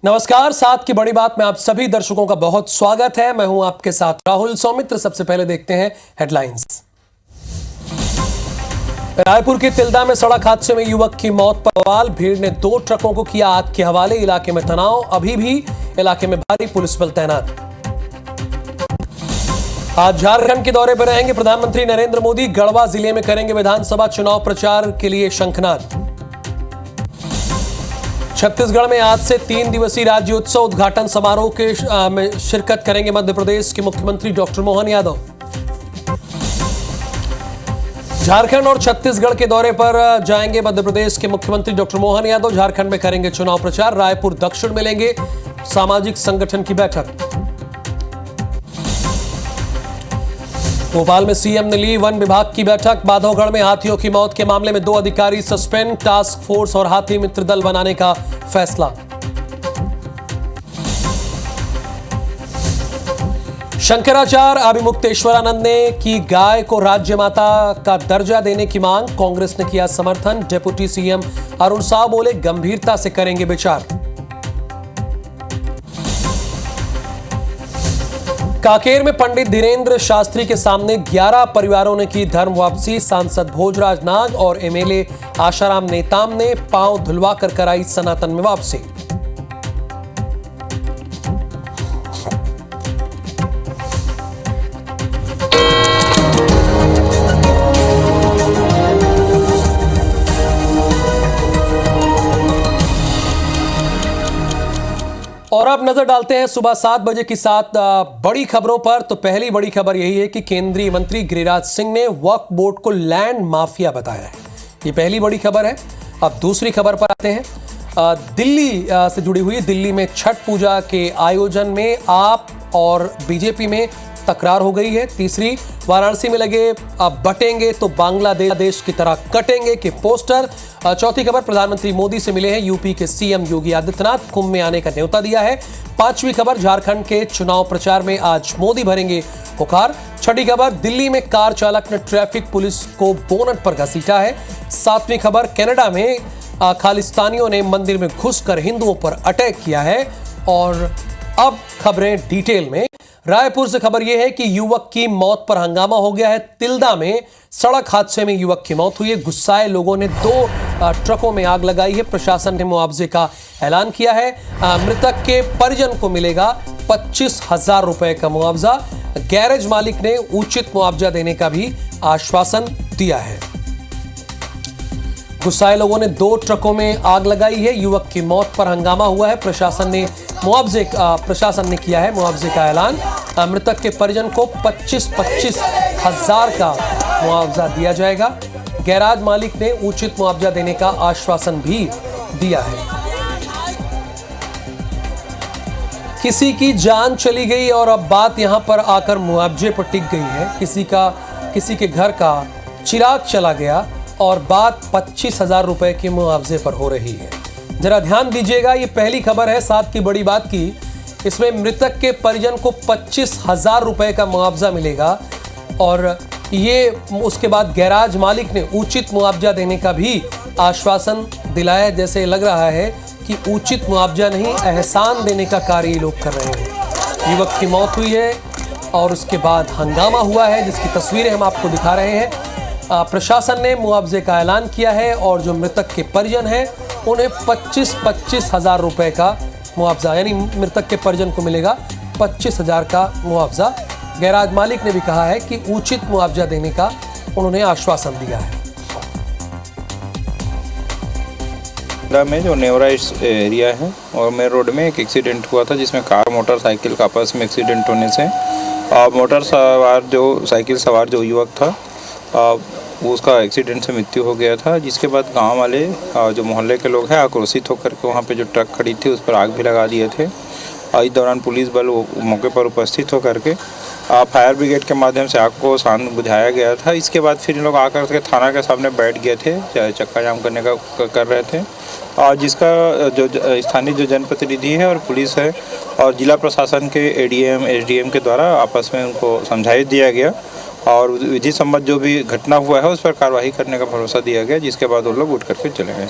नमस्कार, साथ की बड़ी बात में आप सभी दर्शकों का बहुत स्वागत है। मैं हूं आपके साथ राहुल सौमित्र। सबसे पहले देखते हैं हेडलाइंस। रायपुर के तिल्दा में सड़क हादसे में युवक की मौत पर बवाल। भीड़ ने 2 ट्रकों को किया आग के हवाले। इलाके में तनाव, अभी भी इलाके में भारी पुलिस बल तैनात। आज झारखंड के दौरे पर रहेंगे प्रधानमंत्री नरेंद्र मोदी। गढ़वा जिले में करेंगे विधानसभा चुनाव प्रचार के लिए शंखनाद। छत्तीसगढ़ में आज से 3 दिवसीय राज्योत्सव उद्घाटन समारोह के में शिरकत करेंगे मध्य प्रदेश के मुख्यमंत्री डॉक्टर मोहन यादव। झारखंड और छत्तीसगढ़ के दौरे पर जाएंगे मध्य प्रदेश के मुख्यमंत्री डॉक्टर मोहन यादव। झारखंड में करेंगे चुनाव प्रचार। रायपुर दक्षिण में लेंगे सामाजिक संगठन की बैठक। भोपाल में सीएम ने ली वन विभाग की बैठक। बांधवगढ़ में हाथियों की मौत के मामले में 2 अधिकारी सस्पेंड। टास्क फोर्स और हाथी मित्र दल बनाने का फैसला। शंकराचार्य अभिमुक्तेश्वरानंद ने की गाय को राज्य माता का दर्जा देने की मांग। कांग्रेस ने किया समर्थन। डिप्टी सीएम अरुण साव बोले, गंभीरता से करेंगे विचार। कांकेर में पंडित धीरेन्द्र शास्त्री के सामने 11 परिवारों ने की धर्म वापसी। सांसद भोजराज नाग और एमएलए आशाराम नेताम ने पांव धुलवाकर कराई सनातन में वापसी। और अब नजर डालते हैं सुबह 7 बजे की 7 बड़ी खबरों पर। तो पहली बड़ी खबर यही है कि केंद्रीय मंत्री गिरिराज सिंह ने वक्फ बोर्ड को लैंड माफिया बताया है। ये पहली बड़ी खबर है। अब दूसरी खबर पर आते हैं। दिल्ली से जुड़ी हुई। दिल्ली में छठ पूजा के आयोजन में आप और बीजेपी में तकरार हो गई है। तीसरी, वाराणसी में लगे अब बटेंगे तो बांग्लादेश की तरह कटेंगे के पोस्टर। चौथी खबर, प्रधानमंत्री मोदी से मिले हैं यूपी के सीएम योगी आदित्यनाथ। कुंभ में आने का न्योता दिया है। पांचवी खबर, झारखंड के चुनाव प्रचार में आज मोदी भरेंगे पुकार। छठी खबर, दिल्ली में कार चालक ने ट्रैफिक पुलिस को बोनट पर घसीटा है। सातवीं खबर, कनाडा में खालिस्तानियों ने मंदिर में घुसकर हिंदुओं पर अटैक किया है। और अब खबरें डिटेल में। रायपुर से खबर यह है कि युवक की मौत पर हंगामा हो गया है। तिल्दा में सड़क हादसे में युवक की मौत हुई है। गुस्साए लोगों ने 2 ट्रकों में आग लगाई है। प्रशासन ने मुआवजे का ऐलान किया है। मृतक के परिजन को मिलेगा 25,000 रुपए का मुआवजा। गैरेज मालिक ने उचित मुआवजा देने का भी आश्वासन दिया है। गुस्साए लोगों ने 2 ट्रकों में आग लगाई है। युवक की मौत पर हंगामा हुआ है। प्रशासन ने किया है मुआवजे का ऐलान। मृतक के परिजन को 25,000 का मुआवजा दिया जाएगा। गैराज मालिक ने उचित मुआवजा देने का आश्वासन भी दिया है। किसी की जान चली गई और अब बात यहां पर आकर मुआवजे पर टिक गई है। किसी के घर का चिराग चला गया और बात 25,000 रुपए के मुआवजे पर हो रही है। जरा ध्यान दीजिएगा, ये पहली खबर है 7 की बड़ी बात की। इसमें मृतक के परिजन को 25,000 रुपए का मुआवजा मिलेगा और ये उसके बाद गैराज मालिक ने उचित मुआवजा देने का भी आश्वासन दिलाया। जैसे लग रहा है कि उचित मुआवजा नहीं, एहसान देने का कार्य ये लोग कर रहे हैं। युवक की मौत हुई है और उसके बाद हंगामा हुआ है, जिसकी तस्वीरें हम आपको दिखा रहे हैं। प्रशासन ने मुआवजे का ऐलान किया है और जो मृतक के परिजन हैं उन्हें 25,000 रुपए का मुआवजा, यानी मृतक के परिजन को मिलेगा 25,000 का मुआवजा। गैराज मालिक ने भी कहा है कि उचित मुआवजा देने का उन्होंने आश्वासन दिया है। में जो नेवरा एरिया है और मेन रोड में एक एक्सीडेंट हुआ था, जिसमें कार मोटरसाइकिल का आपस में एक्सीडेंट होने से साइकिल सवार जो युवक था उसका एक्सीडेंट से मृत्यु हो गया था। जिसके बाद गांव वाले जो मोहल्ले के लोग हैं आक्रोशित होकर के वहाँ पे जो ट्रक खड़ी थी उस पर आग भी लगा दिए थे। इस दौरान पुलिस बल मौके पर उपस्थित होकर के फायर ब्रिगेड के माध्यम से आग को शांत बुझाया गया था। इसके बाद फिर इन लोग आकर के थाना के सामने बैठ गए थे, चक्का जाम करने का कर रहे थे। और जिसका जो स्थानीय जो जनप्रतिनिधि है और पुलिस है और जिला प्रशासन के एडीएम एसडीएम के द्वारा आपस में उनको समझाइश दिया गया और विधि सम्मत जो भी घटना हुआ है उस पर कार्रवाई करने का भरोसा दिया गया, जिसके बाद वो लोग उठ करके चले गए।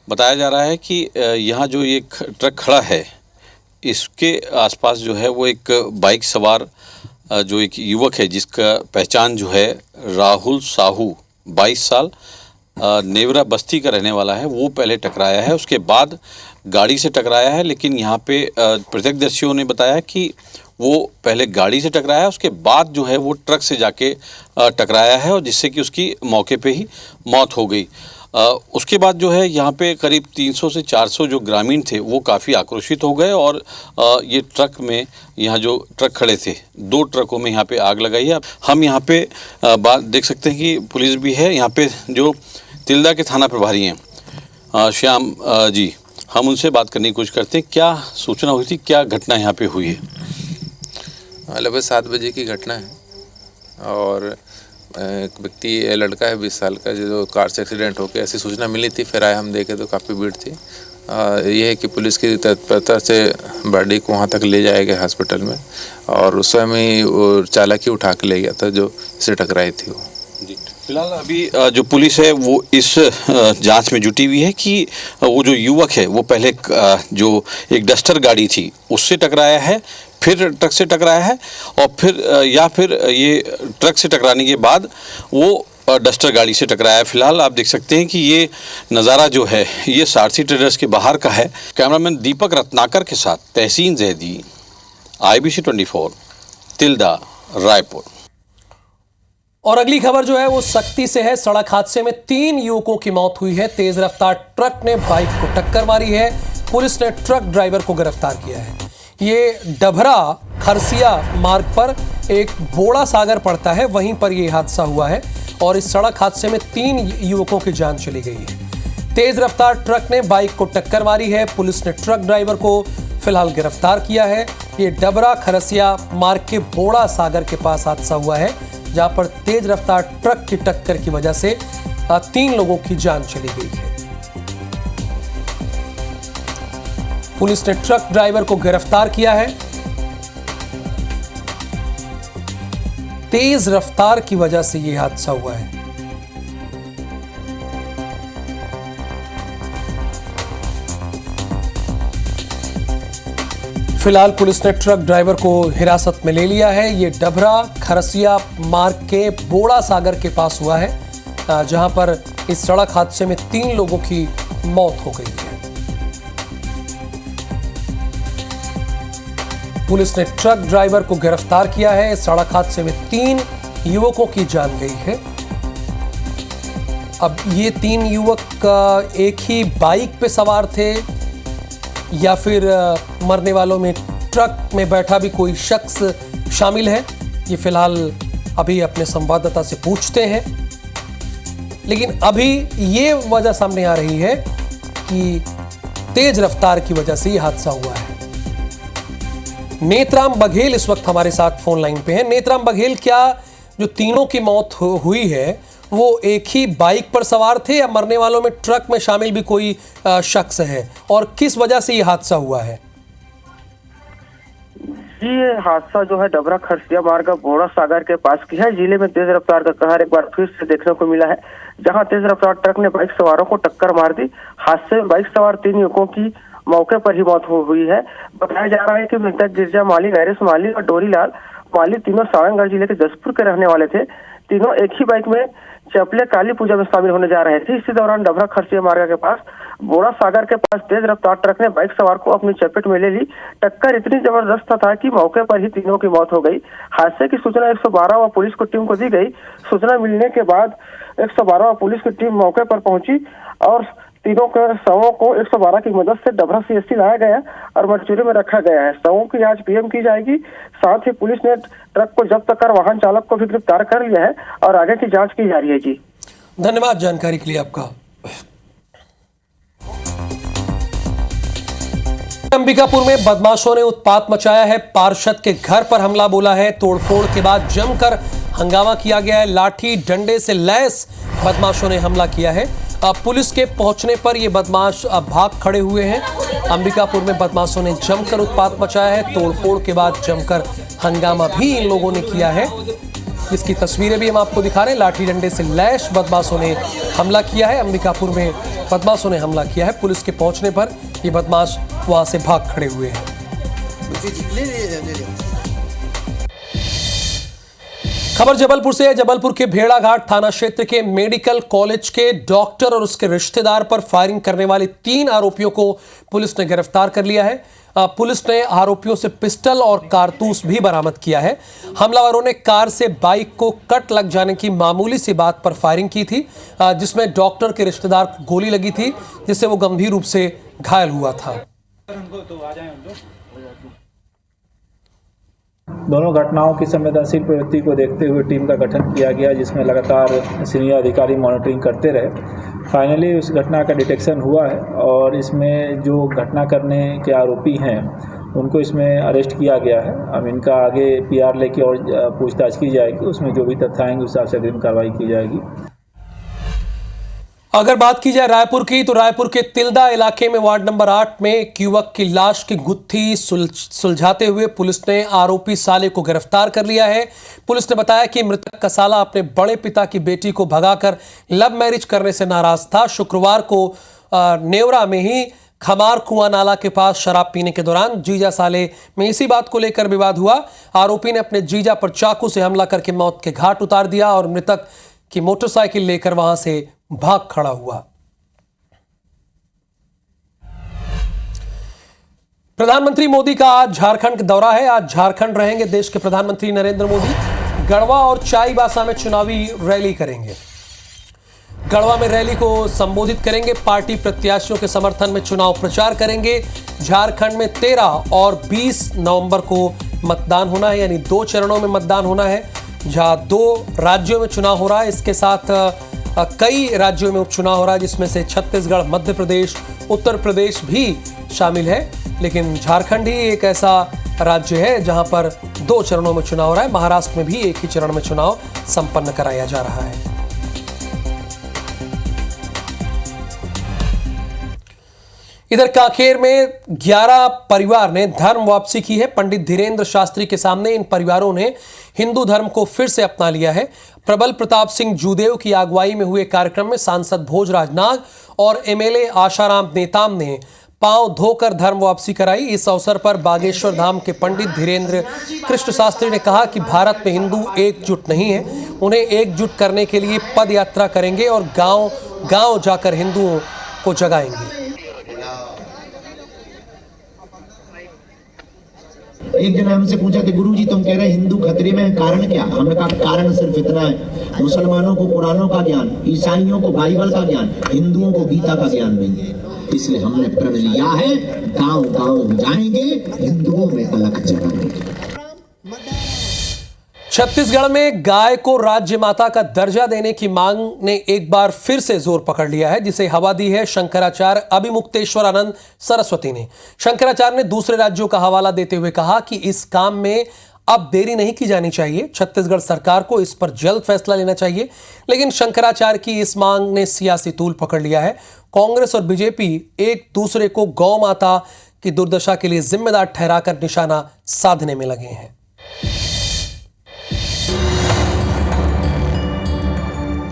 बताया जा रहा है कि यहाँ जो ये ट्रक खड़ा है इसके आसपास जो है वो एक बाइक सवार जो एक युवक है जिसका पहचान जो है राहुल साहू 22 साल नेवरा बस्ती का रहने वाला है, वो पहले टकराया है, उसके बाद गाड़ी से टकराया है। लेकिन यहाँ पे प्रत्यक्षदर्शियों ने बताया कि वो पहले गाड़ी से टकराया, उसके बाद जो है वो ट्रक से जाके टकराया है और जिससे कि उसकी मौके पे ही मौत हो गई। उसके बाद जो है यहाँ पे करीब 300 से 400 जो ग्रामीण थे वो काफ़ी आक्रोशित हो गए और ये ट्रक में यहाँ जो ट्रक खड़े थे 2 ट्रकों में यहाँ पे आग लगाई है। हम यहाँ पे बात देख सकते हैं कि पुलिस भी है यहाँ पे, जो तिल्दा के थाना प्रभारी हैं श्याम जी, हम उनसे बात करने की कोशिश करते हैं। क्या सूचना हुई थी, क्या घटना यहाँ पे हुई है? लगभग 7 बजे की घटना है और एक व्यक्ति लड़का है 20 साल का जो कार से एक्सीडेंट हो गया, ऐसी सूचना मिली थी। फिर आए, हम देखे तो काफ़ी भीड़ थी। ये है कि पुलिस की तत्परता से बॉडी को वहाँ तक ले जाया गया हॉस्पिटल में और उस समय ही वो चालक ही उठा के ले गया था जो इसे टकराई थी वो। जी, फिलहाल अभी जो पुलिस है वो इस जांच में जुटी हुई है कि वो जो युवक है वो पहले जो एक डस्टर गाड़ी थी उससे टकराया है, फिर ट्रक से टकराया है और फिर या फिर ये ट्रक से टकराने के बाद वो डस्टर गाड़ी से टकराया है। फिलहाल आप देख सकते हैं कि ये नज़ारा जो है ये सारसी ट्रेडर्स के बाहर का है। कैमरामैन दीपक रत्नाकर के साथ तहसीन जैदी, IBC 24, तिल्दा, रायपुर। और अगली खबर जो है वो सख्ती से है। सड़क हादसे में 3 युवकों की मौत हुई है। तेज रफ्तार ट्रक ने बाइक को टक्कर मारी है। पुलिस ने ट्रक ड्राइवर को गिरफ्तार किया है। ये डभरा खरसिया मार्ग पर एक बोड़ा सागर पड़ता है, वहीं पर यह हादसा हुआ है और इस सड़क हादसे में 3 युवकों की जान चली गई है। तेज रफ्तार ट्रक ने बाइक को टक्कर मारी है। पुलिस ने ट्रक ड्राइवर को फिलहाल गिरफ्तार किया है। ये डबरा खरसिया मार्ग के बोड़ा सागर के पास हादसा हुआ है, जहां पर तेज रफ्तार ट्रक की टक्कर की वजह से 3 लोगों की जान चली गई है। पुलिस ने ट्रक ड्राइवर को गिरफ्तार किया है। तेज रफ्तार की वजह से यह हादसा हुआ है। फिलहाल पुलिस ने ट्रक ड्राइवर को हिरासत में ले लिया है। ये डभरा खरसिया मार्ग के बोड़ा सागर के पास हुआ है, जहां पर इस सड़क हादसे में 3 लोगों की मौत हो गई है। पुलिस ने ट्रक ड्राइवर को गिरफ्तार किया है। इस सड़क हादसे में 3 युवकों की जान गई है। अब ये 3 युवक एक ही बाइक पे सवार थे या फिर मरने वालों में ट्रक में बैठा भी कोई शख्स शामिल है, ये फिलहाल अभी अपने संवाददाता से पूछते हैं। लेकिन अभी ये वजह सामने आ रही है कि तेज रफ्तार की वजह से ये हादसा हुआ है। नेत्राम बघेल इस वक्त हमारे साथ फोन लाइन पे हैं। नेत्राम बघेल, क्या जो तीनों की मौत हुई है वो एक ही बाइक पर सवार थे या मरने वालों में ट्रक में शामिल भी कोई शख्स है, और किस वजह से ये हादसा हुआ है? जी, ये हादसा जो है डबरा खरसिया मार्ग बोड़ा सागर के पास की है। जिले में तेज रफ्तार का कहर एक बार फिर से देखने को मिला है, जहां तेज रफ्तार ट्रक ने बाइक सवारों को टक्कर मार दी। हादसे में बाइक सवार 3 युवकों की मौके पर ही मौत हुई है। बताया जा रहा है कि मृतक गिरजा माली, नरेश माली और डोरीलाल माली तीनों सारंगढ़ जिले के जसपुर के रहने वाले थे। तीनों एक ही बाइक में चपले काली पूजा में शामिल होने जा रहे थे। इसी दौरान डबरा खरसिया मार्ग के पास बोड़ा सागर के पास तेज रफ्तार ट्रक ने बाइक सवार को अपनी चपेट में ले ली। टक्कर इतनी जबरदस्त था कि मौके पर ही तीनों की मौत हो गई। हादसे की सूचना 112 व पुलिस को टीम को दी गई। सूचना मिलने के बाद 112 व पुलिस की टीम मौके पर पहुंची और तीनों के शवों को 112 की मदद से डबरा CSC लाया गया और मर्चुरी में रखा गया है। शवों की आज PM की जाएगी। साथ ही पुलिस ने ट्रक को जब्त कर वाहन चालक को भी गिरफ्तार कर लिया है और आगे की जांच की जा रही है। जी, धन्यवाद जानकारी के लिए आपका। अंबिकापुर में बदमाशों ने उत्पात मचाया है। पार्षद के घर पर हमला बोला है। तोड़फोड़ के बाद जमकर हंगामा किया गया है। लाठी डंडे से लैस बदमाशों ने हमला किया है। पुलिस के पहुंचने पर ये बदमाश भाग खड़े हुए हैं। अंबिकापुर में बदमाशों ने जमकर उत्पात मचाया है। तोड़फोड़ के बाद जमकर हंगामा भी इन लोगों ने किया है। जिसकी तस्वीरें भी हम आपको दिखा रहे हैं। लाठी डंडे से लैश बदमाशों ने हमला किया है। अंबिकापुर में बदमाशों ने हमला किया है। पुलिस के पहुंचने पर ये बदमाश वहां से भाग खड़े हुए हैं। खबर जबलपुर से है। जबलपुर के भेड़ाघाट थाना क्षेत्र के मेडिकल कॉलेज के डॉक्टर और उसके रिश्तेदार पर फायरिंग करने वाले 3 आरोपियों को पुलिस ने गिरफ्तार कर लिया है। पुलिस ने आरोपियों से पिस्टल और कारतूस भी बरामद किया है। हमलावरों ने कार से बाइक को कट लग जाने की मामूली सी बात पर फायरिंग की थी, जिसमें डॉक्टर के रिश्तेदार को गोली लगी थी, जिससे वो गंभीर रूप से घायल हुआ था। दोनों घटनाओं की संवेदनशील प्रवृत्ति को देखते हुए टीम का गठन किया गया, जिसमें लगातार सीनियर अधिकारी मॉनिटरिंग करते रहे। फाइनली उस घटना का डिटेक्शन हुआ है और इसमें जो घटना करने के आरोपी हैं उनको इसमें अरेस्ट किया गया है। अब इनका आगे PR लेके और पूछताछ की जाएगी। उसमें जो भी तथ्य आएंगे उस हिसाब से अग्रिम कार्रवाई की जाएगी। अगर बात की जाए रायपुर की, तो रायपुर के तिल्दा इलाके में वार्ड नंबर 8 में एक युवक की लाश की गुत्थी सुलझाते हुए पुलिस ने आरोपी साले को गिरफ्तार कर लिया है। पुलिस ने बताया कि मृतक का साला अपने बड़े पिता की बेटी को भगाकर लव मैरिज करने से नाराज था। शुक्रवार को नेवरा में ही खमार कुआं नाला के पास शराब पीने के दौरान जीजा साले में इसी बात को लेकर विवाद हुआ। आरोपी ने अपने जीजा पर चाकू से हमला करके मौत के घाट उतार दिया और मृतक की मोटरसाइकिल लेकर वहां से भाग खड़ा हुआ। प्रधानमंत्री मोदी का आज झारखंड का दौरा है। आज झारखंड रहेंगे देश के प्रधानमंत्री नरेंद्र मोदी। गढ़वा और चाईबासा में चुनावी रैली करेंगे। गढ़वा में रैली को संबोधित करेंगे। पार्टी प्रत्याशियों के समर्थन में चुनाव प्रचार करेंगे। झारखंड में 13 और 20 नवंबर को मतदान होना है, यानी 2 चरणों में मतदान होना है। जहां 2 राज्यों में चुनाव हो रहा है, इसके साथ कई राज्यों में उपचुनाव हो रहा है, जिसमें से छत्तीसगढ़, मध्य प्रदेश, उत्तर प्रदेश भी शामिल है। लेकिन झारखंड ही एक ऐसा राज्य है जहां पर 2 चरणों में चुनाव हो रहा है। महाराष्ट्र में भी एक ही चरण में चुनाव संपन्न कराया जा रहा है। इधर कांकेर में 11 परिवार ने धर्म वापसी की है। पंडित धीरेन्द्र शास्त्री के सामने इन परिवारों ने हिंदू धर्म को फिर से अपना लिया है। प्रबल प्रताप सिंह जूदेव की अगुवाई में हुए कार्यक्रम में सांसद भोजराज नाग और MLA आशाराम नेताम ने पांव धोकर धर्म वापसी कराई। इस अवसर पर बागेश्वर धाम के पंडित धीरेन्द्र कृष्ण शास्त्री ने कहा कि भारत में हिंदू एकजुट नहीं है। उन्हें एकजुट करने के लिए पद यात्रा करेंगे और गांव गांव जाकर हिंदुओं को जगाएंगे। एक जन हमसे पूछा कि गुरुजी तुम कह रहे हिंदू खतरे में है, कारण क्या? हमने कहा कारण सिर्फ इतना है, मुसलमानों को कुरानों का ज्ञान, ईसाइयों को बाइबल का ज्ञान, हिंदुओं को गीता का ज्ञान नहीं है। इसलिए हमने प्रण लिया है गांव गांव जाएंगे, हिंदुओं में अलग जगाएंगे। छत्तीसगढ़ में गाय को राज्य माता का दर्जा देने की मांग ने एक बार फिर से जोर पकड़ लिया है, जिसे हवा दी है शंकराचार्य अभिमुक्तेश्वरानंद सरस्वती ने। शंकराचार्य ने दूसरे राज्यों का हवाला देते हुए कहा कि इस काम में अब देरी नहीं की जानी चाहिए। छत्तीसगढ़ सरकार को इस पर जल्द फैसला लेना चाहिए। लेकिन शंकराचार्य की इस मांग ने सियासी तूल पकड़ लिया है। कांग्रेस और बीजेपी एक दूसरे को गौ माता की दुर्दशा के लिए जिम्मेदार ठहराकर निशाना साधने में लगे हैं।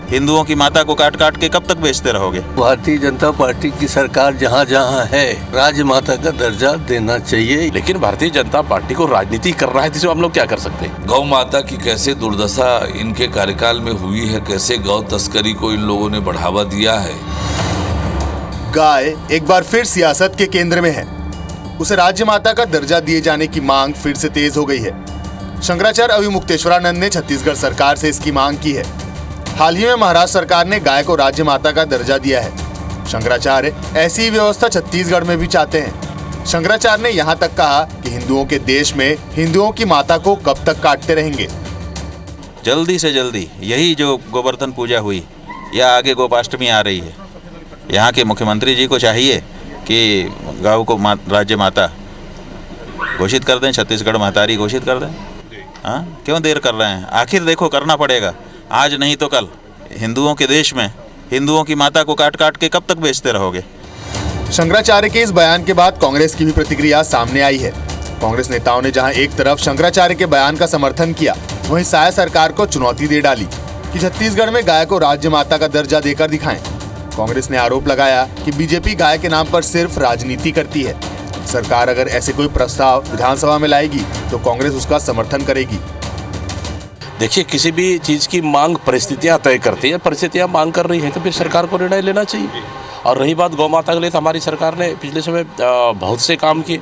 हिंदुओं की माता को काट काट के कब तक बेचते रहोगे? भारतीय जनता पार्टी की सरकार जहाँ जहाँ है राज्य माता का दर्जा देना चाहिए। लेकिन भारतीय जनता पार्टी को राजनीति करना है, जिसमें हम लोग क्या कर सकते हैं? गौ माता की कैसे दुर्दशा इनके कार्यकाल में हुई है, कैसे गौ तस्करी को इन लोगों ने बढ़ावा दिया है। गाय एक बार फिर सियासत के केंद्र में है। उसे राज्य माता का दर्जा दिए जाने की मांग फिर से तेज हो गई है। शंकराचार्य अभिमुक्तेश्वरानंद ने छत्तीसगढ़ सरकार से इसकी मांग की है। हाल ही में महाराष्ट्र सरकार ने गाय को राज्य माता का दर्जा दिया है। शंकराचार्य ऐसी व्यवस्था छत्तीसगढ़ में भी चाहते हैं। शंकराचार्य ने यहाँ तक कहा कि हिंदुओं के देश में हिंदुओं की माता को कब तक काटते रहेंगे। जल्दी से जल्दी यही जो गोवर्धन पूजा हुई या आगे गोपाष्टमी आ रही है, यहाँ के मुख्यमंत्री जी को चाहिए कि गौ को राज्य माता घोषित कर दें, छत्तीसगढ़ महतारी घोषित कर दें। हाँ, क्यों देर कर रहे हैं? आखिर देखो, करना पड़ेगा। आज नहीं तो कल हिंदुओं के देश में हिंदुओं की माता को काट काट के कब तक बेचते रहोगे? शंकराचार्य के इस बयान के बाद कांग्रेस की भी प्रतिक्रिया सामने आई है। कांग्रेस नेताओं ने जहां एक तरफ शंकराचार्य के बयान का समर्थन किया, वहीं साया सरकार को चुनौती दे डाली कि छत्तीसगढ़ में गाय को राज्य माता का दर्जा देकर दिखाएं। कांग्रेस ने आरोप लगाया कि बीजेपी गाय के नाम पर सिर्फ राजनीति करती है। सरकार अगर ऐसे कोई प्रस्ताव विधानसभा में लाएगी तो कांग्रेस उसका समर्थन करेगी। देखिए, किसी भी चीज़ की मांग परिस्थितियां तय करती है। परिस्थितियां मांग कर रही हैं तो फिर सरकार को निर्णय लेना चाहिए। और रही बात गौ माता के लिए, तो हमारी सरकार ने पिछले समय बहुत से काम किए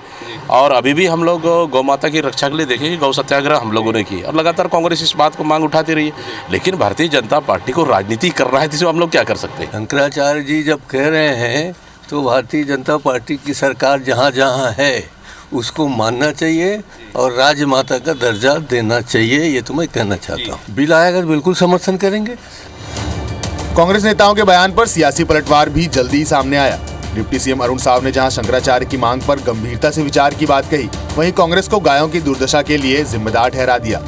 और अभी भी हम लोग गौ माता की रक्षा के लिए देखें कि गौ सत्याग्रह हम लोगों ने किए और लगातार कांग्रेस इस बात को मांग उठाती रही है। लेकिन भारतीय जनता पार्टी को राजनीति करना है, जिसमें हम लोग क्या कर सकते हैं। शंकराचार्य जी जब कह रहे हैं तो भारतीय जनता पार्टी की सरकार जहाँ जहाँ है उसको मानना चाहिए और राजमाता का दर्जा देना चाहिए, ये तो मैं कहना चाहता हूँ। बिल आएगा तो बिल्कुल समर्थन करेंगे। कांग्रेस नेताओं के बयान पर सियासी पलटवार भी जल्दी ही सामने आया। डिप्टी सीएम अरुण साव ने जहां शंकराचार्य की मांग पर गंभीरता से विचार की बात कही, वहीं कांग्रेस को गायों की दुर्दशा के लिए जिम्मेदार ठहरा दिया।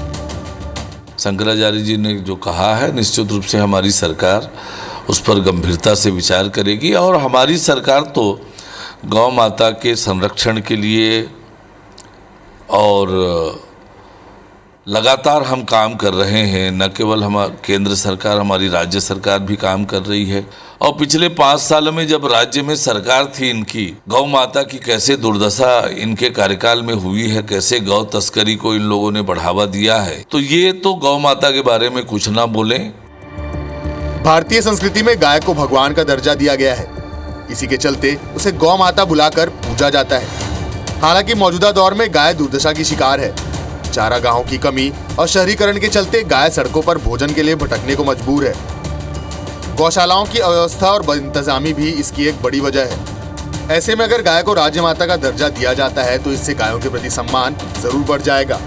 शंकराचार्य जी ने जो कहा है, निश्चित रूप से हमारी सरकार उस पर गंभीरता से विचार करेगी और हमारी सरकार तो गौ माता के संरक्षण के लिए और लगातार हम काम कर रहे हैं। न केवल हम केंद्र सरकार, हमारी राज्य सरकार भी काम कर रही है। और पिछले 5 सालों में जब राज्य में सरकार थी इनकी, गौ माता की कैसे दुर्दशा इनके कार्यकाल में हुई है, कैसे गौ तस्करी को इन लोगों ने बढ़ावा दिया है, तो ये तो गौ माता के बारे में कुछ ना बोलें। भारतीय संस्कृति में गाय को भगवान का दर्जा दिया गया है। इसी के चलते उसे गौ माता बुलाकर पूजा जाता है। हालांकि मौजूदा दौर में गाय दुर्दशा की शिकार है। चारागाहों की कमी और शहरीकरण के चलते गाय सड़कों पर भोजन के लिए भटकने को मजबूर है। गौशालाओं की अव्यवस्था और बदइंतजामी भी इसकी एक बड़ी वजह है। ऐसे में अगर गाय को राज्य माता का दर्जा दिया जाता है तो इससे गायों के प्रति सम्मान जरूर बढ़ जाएगा।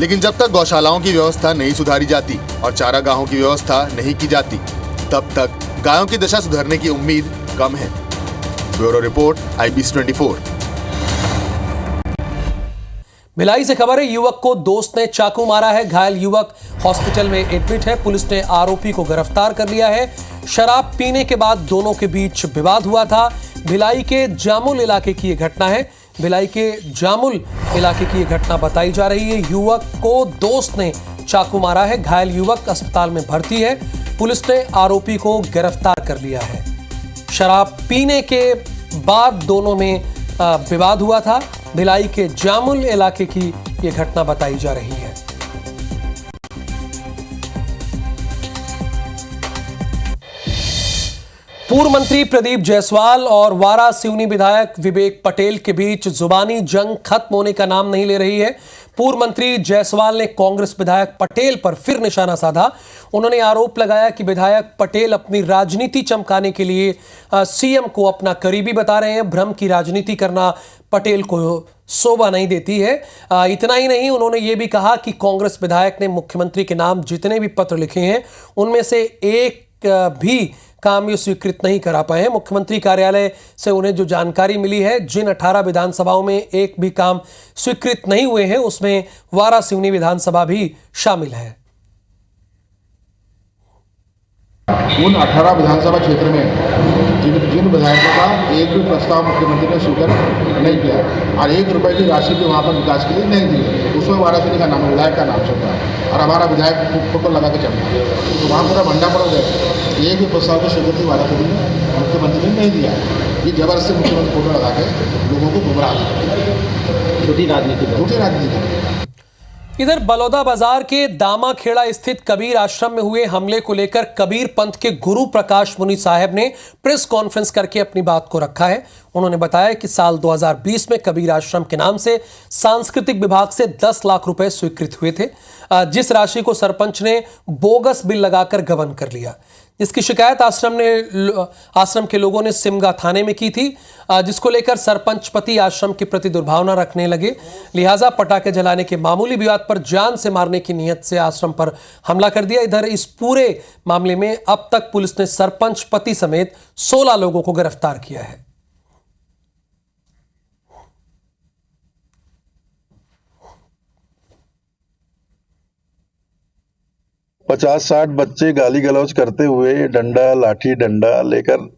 लेकिन जब तक गौशालाओं की व्यवस्था नहीं सुधारी जाती और चारागाहों की व्यवस्था नहीं की जाती, तब तक गायों की दशा सुधरने की उम्मीद कम है। Bureau report, IBC 24। भिलाई से खबर है, युवक को दोस्त ने चाकू मारा है। घायल युवक हॉस्पिटल में एडमिट है। पुलिस ने आरोपी को गिरफ्तार कर लिया है। शराब पीने के बाद दोनों के बीच विवाद हुआ था। भिलाई के जामुल इलाके की यह घटना है। भिलाई के जामुल इलाके की यह घटना बताई जा रही है। युवक को दोस्त ने चाकू मारा है। घायल युवक अस्पताल में भर्ती है। पुलिस ने आरोपी को गिरफ्तार कर लिया है। शराब पीने के बाद दोनों में विवाद हुआ था। भिलाई के जामुल इलाके की यह घटना बताई जा रही है। पूर्व मंत्री प्रदीप जायसवाल और वारा सिवनी विधायक विवेक पटेल के बीच जुबानी जंग खत्म होने का नाम नहीं ले रही है। पूर्व मंत्री जायसवाल ने कांग्रेस विधायक पटेल पर फिर निशाना साधा। उन्होंने आरोप लगाया कि विधायक पटेल अपनी राजनीति चमकाने के लिए सीएम को अपना करीबी बता रहे हैं। भ्रम की राजनीति करना पटेल को शोभा नहीं देती है। इतना ही नहीं, उन्होंने ये भी कहा कि कांग्रेस विधायक ने मुख्यमंत्री के नाम जितने भी पत्र लिखे हैं उनमें से एक भी काम ये स्वीकृत नहीं करा पाए हैं। मुख्यमंत्री कार्यालय से उन्हें जो जानकारी मिली है, जिन 18 विधानसभाओं में एक भी काम स्वीकृत नहीं हुए हैं उसमें वारा सिवनी विधानसभा भी शामिल है। उन 18 विधानसभा क्षेत्र में जिन विधायकों का एक भी प्रस्ताव मुख्यमंत्री ने स्वीकार नहीं किया और 1 रुपए की राशि भी वहाँ पर विकास के लिए नहीं दी, उसमें वारासिवनी का नाम, विधायक का नाम चलता है और हमारा विधायक फोटो लगा के चलता है, तो वहाँ पूरा भंडा पड़ गया। एक भी प्रस्ताव को स्वीकृति वारासिवनी ने मुख्यमंत्री ने नहीं दिया। ये जबरदस्ती मुख्यमंत्री फोटो लगा के लोगों को गुमराह कर, झूठी राजनीति। इधर बलौदा बाजार के दामाखेड़ा स्थित कबीर आश्रम में हुए हमले को लेकर कबीर पंथ के गुरु प्रकाश मुनि साहब ने प्रेस कॉन्फ्रेंस करके अपनी बात को रखा है। उन्होंने बताया कि साल 2020 में कबीर आश्रम के नाम से सांस्कृतिक विभाग से 10 लाख रुपए स्वीकृत हुए थे, जिस राशि को सरपंच ने बोगस बिल लगाकर गबन कर लिया। जिसकी शिकायत आश्रम के लोगों ने सिमगा थाने में की थी, जिसको लेकर सरपंच पति आश्रम के प्रति दुर्भावना रखने लगे। लिहाजा पटाखे जलाने के मामूली विवाद पर जान से मारने की नीयत से आश्रम पर हमला कर दिया। इधर इस पूरे मामले में अब तक पुलिस ने सरपंच पति समेत 16 लोगों को गिरफ्तार किया है। 50-60 बच्चे गाली गलौज करते हुए डंडा लाठी डंडा लेकर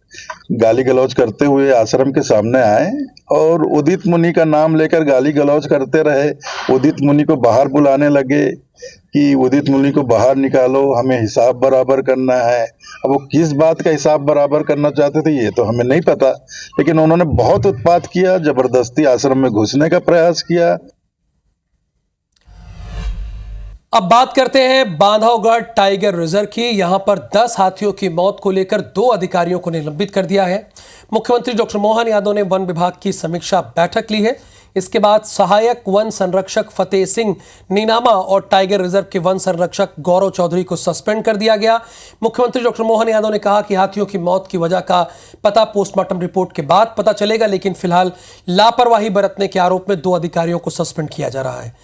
गाली गलौज करते हुए आश्रम के सामने आए और उदित मुनि का नाम लेकर गाली गलौज करते रहे। उदित मुनि को बाहर बुलाने लगे कि उदित मुनि को बाहर निकालो, हमें हिसाब बराबर करना है। अब वो किस बात का हिसाब बराबर करना चाहते थे ये तो हमें नहीं पता, लेकिन उन्होंने बहुत उत्पात किया, जबरदस्ती आश्रम में घुसने का प्रयास किया। अब बात करते हैं बांधवगढ़ टाइगर रिजर्व की। यहां पर 10 हाथियों की मौत को लेकर 2 अधिकारियों को निलंबित कर दिया है। मुख्यमंत्री डॉक्टर मोहन यादव ने वन विभाग की समीक्षा बैठक ली है। इसके बाद सहायक वन संरक्षक फतेह सिंह नीनामा और टाइगर रिजर्व के वन संरक्षक गौरव चौधरी को सस्पेंड कर दिया गया। मुख्यमंत्री डॉक्टर मोहन यादव ने कहा कि हाथियों की मौत की वजह का पता पोस्टमार्टम रिपोर्ट के बाद पता चलेगा, लेकिन फिलहाल लापरवाही बरतने के आरोप में 2 अधिकारियों को सस्पेंड किया जा रहा है।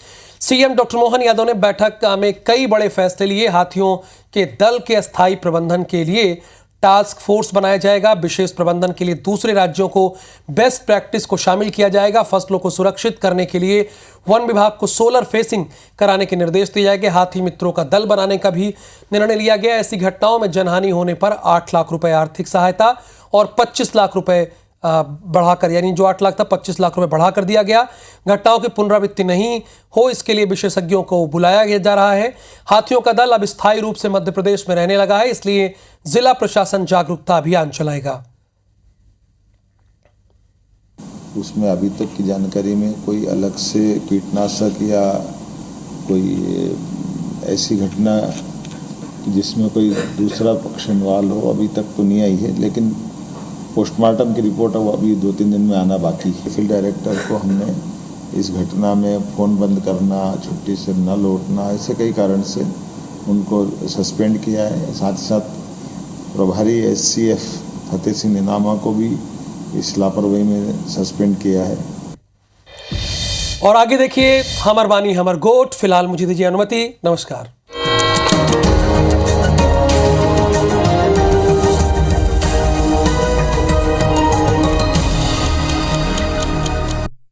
सीएम डॉक्टर मोहन यादव ने बैठक में कई बड़े फैसले लिए। हाथियों के दल के अस्थायी प्रबंधन के लिए टास्क फोर्स बनाया जाएगा। विशेष प्रबंधन के लिए दूसरे राज्यों को बेस्ट प्रैक्टिस को शामिल किया जाएगा। फसलों को सुरक्षित करने के लिए वन विभाग को सोलर फेसिंग कराने के निर्देश दिए जाएंगे। हाथी मित्रों का दल बनाने का भी निर्णय लिया गया। ऐसी घटनाओं में जनहानि होने पर 8 लाख रुपए आर्थिक सहायता और 25 लाख रुपए बढ़ाकर, यानी जो 8 लाख था 25 लाख रुपए बढ़ाकर दिया गया। घटनाओं की पुनरावृत्ति नहीं हो इसके लिए विशेषज्ञों को बुलाया जा रहा है। हाथियों का दल अब स्थायी रूप से मध्य प्रदेश में रहने लगा है, इसलिए जिला प्रशासन जागरूकता अभियान चलाएगा। उसमें अभी तक की जानकारी में कोई अलग से कीटनाशक या कोई ऐसी घटना जिसमें कोई दूसरा पक्ष इन्वॉल्व हो अभी तक तो नहीं आई है, लेकिन पोस्टमार्टम की रिपोर्ट अब अभी 2-3 दिन में आना बाकी है। फील्ड डायरेक्टर को हमने इस घटना में फ़ोन बंद करना, छुट्टी से न लौटना, ऐसे कई कारण से उनको सस्पेंड किया है। साथ ही साथ प्रभारी SCF फतेह सिंह नीनामा को भी इस लापरवाही में सस्पेंड किया है। और आगे देखिए हमर बानी हमर गोट। फिलहाल मुझे दीजिए अनुमति। नमस्कार।